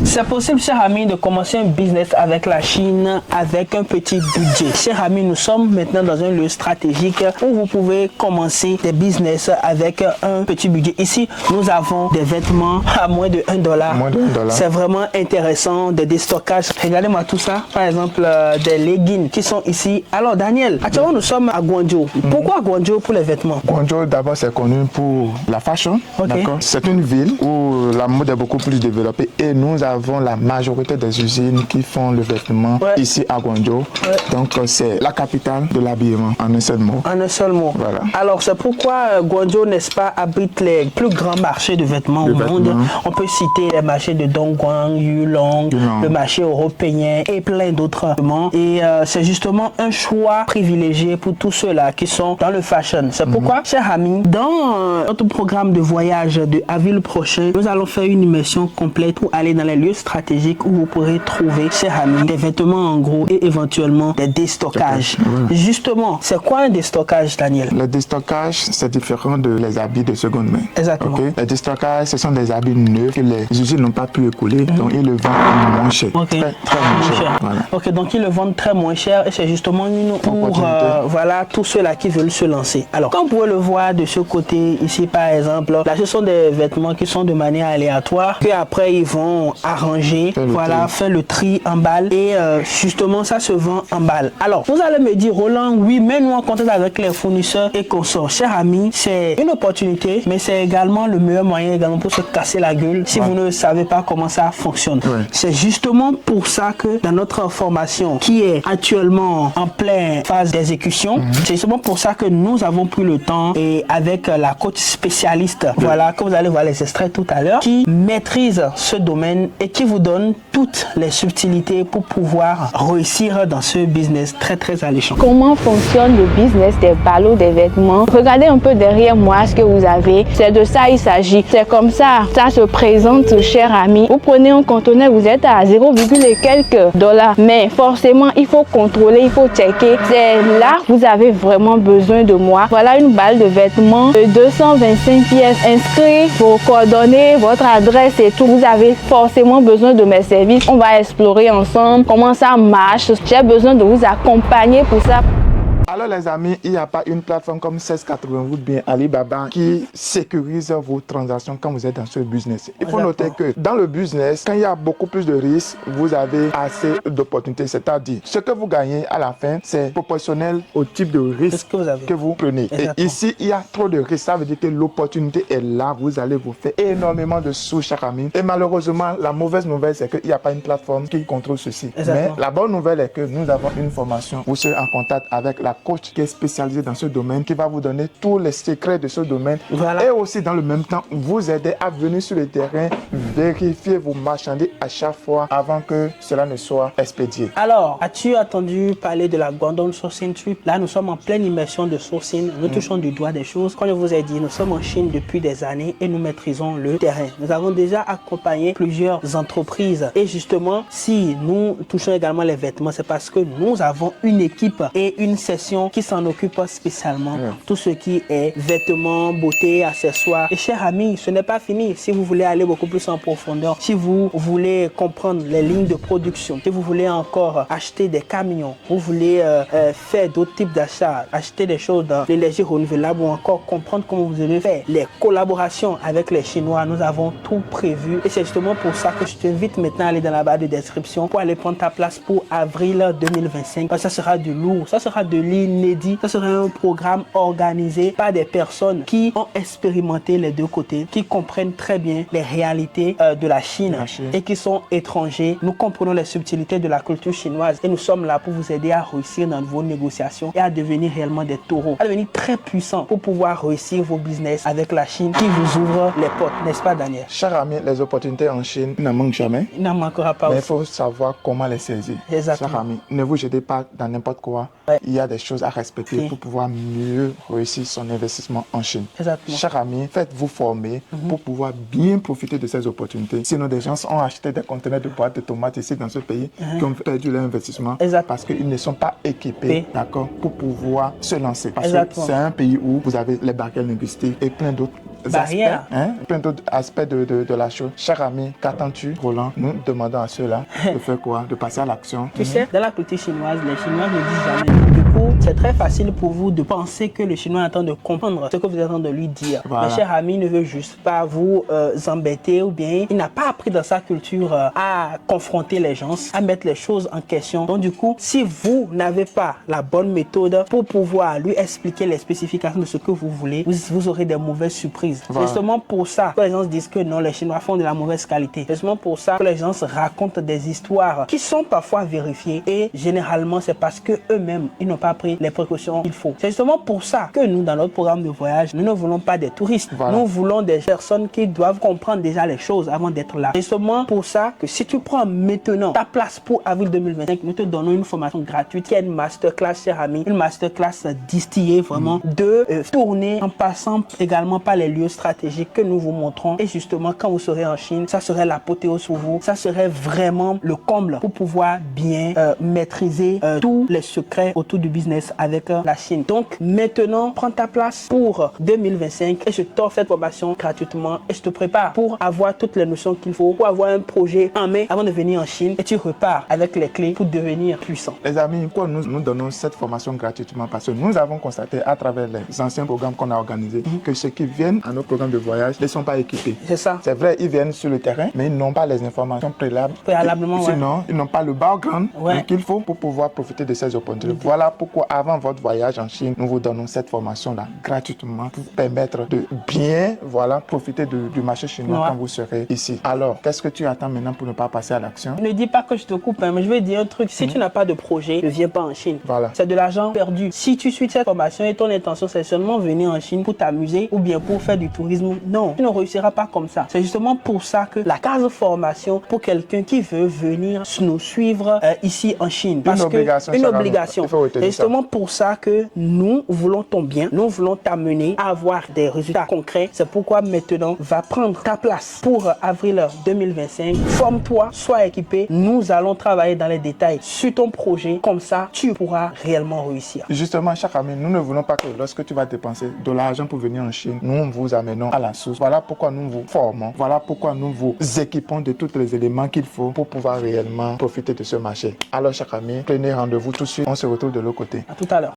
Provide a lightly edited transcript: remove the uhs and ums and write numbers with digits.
C'est possible, chers amis, de commencer un business avec la Chine avec un petit budget. Chers amis, nous sommes maintenant dans un lieu stratégique où vous pouvez commencer des business avec un petit budget. Ici, nous avons des vêtements à moins de $1. C'est vraiment intéressant, des déstockages. Regardez-moi tout ça. Par exemple, des leggings qui sont ici. Alors, Daniel, actuellement, nous sommes à Guangzhou. Pourquoi Guangzhou pour les vêtements? Guangzhou, d'abord, c'est connu pour la fashion. D'accord. C'est une ville où la mode est beaucoup plus développée et nous avons la majorité des usines qui font le vêtement ici à Guangzhou. Donc, c'est la capitale de l'habillement, en un seul mot. En un seul mot. Voilà. Alors, c'est pourquoi Guangzhou, n'est-ce pas, abrite les plus grands marchés de vêtements au monde. On peut citer les marchés de Dongguan, Yulong, le marché européen et plein d'autres. Et c'est justement un choix privilégié pour tous ceux-là qui sont dans le fashion. C'est pourquoi, chers amis, dans notre programme de voyage de avril prochain, nous allons faire une immersion complète pour aller dans les lieux stratégiques où vous pourrez trouver, chers amis, des vêtements en gros et éventuellement des déstockages. Justement, c'est quoi un déstockage, Daniel? Le déstockage, c'est différent de les habits de seconde main. Exactement. Les déstockages, ce sont des habits neufs que les usines n'ont pas pu écouler, donc ils le vendent moins cher. Très moins cher. Voilà. Ok, donc ils le vendent très moins cher et c'est justement pour voilà, tous ceux-là qui veulent se lancer. Alors, comme vous pouvez le voir de ce côté ici, par exemple, là, ce sont des vêtements qui sont de manière aléatoire, que après ils vont arranger, faire le tri en balle et justement ça se vend en balle. Alors, vous allez me dire, Roland, oui, mais nous en contact avec les fournisseurs et consorts. Chers amis, c'est une opportunité, mais c'est également le meilleur moyen également pour se casser la gueule si vous ne savez pas comment ça fonctionne. C'est justement pour ça que dans notre formation qui est actuellement en pleine phase d'exécution, c'est justement pour ça que nous avons pris le temps et avec la coach spécialiste, voilà, que vous allez voir les extraits tout à l'heure, qui maîtrise ce domaine et qui vous donne toutes les subtilités pour pouvoir réussir dans ce business très alléchant. Comment fonctionne le business des ballots des vêtements? Regardez un peu derrière moi ce que vous avez. C'est de ça il s'agit. C'est comme ça se présente, chers amis. Vous prenez un conteneur, vous êtes à 0, et quelques dollars. Mais forcément, il faut contrôler, il faut checker. C'est là que vous avez vraiment besoin de moi. Voilà une balle de vêtements de 225 pièces. Inscrivez vos coordonnées, votre adresse et tout. Vous avez forcément besoin de mes services. On va explorer ensemble comment ça marche. J'ai besoin de vous accompagner pour ça. Alors les amis, il n'y a pas une plateforme comme 1680 ou bien Alibaba qui sécurise vos transactions quand vous êtes dans ce business. Il faut noter que dans le business, quand il y a beaucoup plus de risques, vous avez assez d'opportunités. C'est-à-dire, ce que vous gagnez à la fin, c'est proportionnel au type de risque que vous prenez. Et ici, il y a trop de risques. Ça veut dire que l'opportunité est là. Vous allez vous faire énormément de sous chaque ami. Et malheureusement, la mauvaise nouvelle, c'est qu'il n'y a pas une plateforme qui contrôle ceci. Mais la bonne nouvelle est que nous avons une formation. Vous serez en contact avec la coach qui est spécialisé dans ce domaine, qui va vous donner tous les secrets de ce domaine et aussi dans le même temps vous aider à venir sur le terrain, vérifier vos marchandises à chaque fois avant que cela ne soit expédié. Alors, as-tu entendu parler de la Guangdong Sourcing Trip? Là, nous sommes en pleine immersion de sourcing. Nous touchons du doigt des choses. Comme je vous ai dit, nous sommes en Chine depuis des années et nous maîtrisons le terrain. Nous avons déjà accompagné plusieurs entreprises et justement, si nous touchons également les vêtements, c'est parce que nous avons une équipe et une session qui s'en occupe spécialement. Tout ce qui est vêtements, beauté, accessoires. Et chers amis, ce n'est pas fini. Si vous voulez aller beaucoup plus en profondeur, si vous voulez comprendre les lignes de production, si vous voulez encore acheter des camions, vous voulez faire d'autres types d'achats, acheter des choses dans l'énergie renouvelable ou encore comprendre comment vous allez faire les collaborations avec les Chinois, nous avons tout prévu. Et c'est justement pour ça que je t'invite maintenant à aller dans la barre de description pour aller prendre ta place pour avril 2025. Ça sera du lourd, ça sera de l'inédit. Ça serait un programme organisé par des personnes qui ont expérimenté les deux côtés, qui comprennent très bien les réalités de la Chine et qui sont étrangers. Nous comprenons les subtilités de la culture chinoise et nous sommes là pour vous aider à réussir dans vos négociations et à devenir réellement des taureaux, à devenir très puissants pour pouvoir réussir vos business avec la Chine qui vous ouvre les portes, n'est-ce pas, Daniel? Cher ami, les opportunités en Chine n'en manquent jamais. Il n'en manquera pas. Mais il faut savoir comment les saisir. Exactement. Cher ami, ne vous jetez pas dans n'importe quoi. Il y a des choses à respecter pour pouvoir mieux réussir son investissement en Chine. Exactement. Chers amis, faites-vous former pour pouvoir bien profiter de ces opportunités. Sinon, des gens ont acheté des conteneurs de boîtes de tomates ici dans ce pays qui ont perdu leur investissement parce qu'ils ne sont pas équipés, d'accord, pour pouvoir se lancer. Parce que c'est un pays où vous avez les barrières linguistiques et plein d'autres barrières. Plein d'autres aspects de la chose. Cher ami, qu'attends-tu, Roland? Nous demandons à ceux-là de faire quoi? De passer à l'action. Tu sais, dans la culture chinoise, les Chinois ne disent jamais. Du coup, c'est très facile pour vous de penser que le Chinois est en train de comprendre ce que vous êtes en train de lui dire. Voilà. Mon cher ami ne veut juste pas vous embêter ou bien il n'a pas appris dans sa culture à confronter les gens, à mettre les choses en question. Donc du coup, si vous n'avez pas la bonne méthode pour pouvoir lui expliquer les spécifications de ce que vous voulez, vous aurez des mauvaises surprises. Voilà. C'est justement pour ça que les gens se disent que non, les Chinois font de la mauvaise qualité. C'est justement pour ça que les gens se racontent des histoires qui sont parfois vérifiées et généralement c'est parce que eux-mêmes ils n'ont pas pris les précautions qu'il faut. C'est justement pour ça que nous, dans notre programme de voyage, nous ne voulons pas des touristes. Voilà. Nous voulons des personnes qui doivent comprendre déjà les choses avant d'être là. C'est justement pour ça que si tu prends maintenant ta place pour avril 2025, nous te donnons une formation gratuite qui est une masterclass, cher ami, une masterclass distillée vraiment de tourner en passant également par les lieux stratégiques que nous vous montrons. Et justement, quand vous serez en Chine, ça serait l'apothéose pour vous. Ça serait vraiment le comble pour pouvoir bien maîtriser tous les secrets autour du business avec la Chine. Donc maintenant, prends ta place pour 2025 et je t'offre cette formation gratuitement et je te prépare pour avoir toutes les notions qu'il faut pour avoir un projet en main avant de venir en Chine et tu repars avec les clés pour devenir puissant. Les amis, pourquoi nous donnons cette formation gratuitement? Parce que nous avons constaté à travers les anciens programmes qu'on a organisés que ceux qui viennent à nos programmes de voyage ne sont pas équipés. C'est ça. C'est vrai, ils viennent sur le terrain, mais ils n'ont pas les informations Préalablement, sinon, ils n'ont pas le background qu'il faut pour pouvoir profiter de ces opportunités. Voilà pourquoi, avant votre voyage en Chine, nous vous donnons cette formation-là gratuitement pour permettre de bien profiter du marché chinois quand vous serez ici. Alors, qu'est-ce que tu attends maintenant pour ne pas passer à l'action? Ne dis pas que je te coupe, mais je vais dire un truc. Si tu n'as pas de projet, ne viens pas en Chine. Voilà. C'est de l'argent perdu. Si tu suis cette formation et ton intention, c'est seulement venir en Chine pour t'amuser ou bien pour faire du tourisme, non, tu ne réussiras pas comme ça. C'est justement pour ça que la case formation pour quelqu'un qui veut venir nous suivre ici en Chine. Parce une obligation. C'est justement pour ça que nous voulons ton bien, nous voulons t'amener à avoir des résultats concrets. C'est pourquoi maintenant, va prendre ta place pour avril 2025. Forme-toi, sois équipé. Nous allons travailler dans les détails sur ton projet. Comme ça, tu pourras réellement réussir. Justement, chaque ami, nous ne voulons pas que lorsque tu vas dépenser de l'argent pour venir en Chine, nous vous amenons à la source. Voilà pourquoi nous vous formons. Voilà pourquoi nous vous équipons de tous les éléments qu'il faut pour pouvoir réellement profiter de ce marché. Alors, chaque ami, prenez rendez-vous tout de suite. On se retrouve de l'autre côté. À tout à l'heure.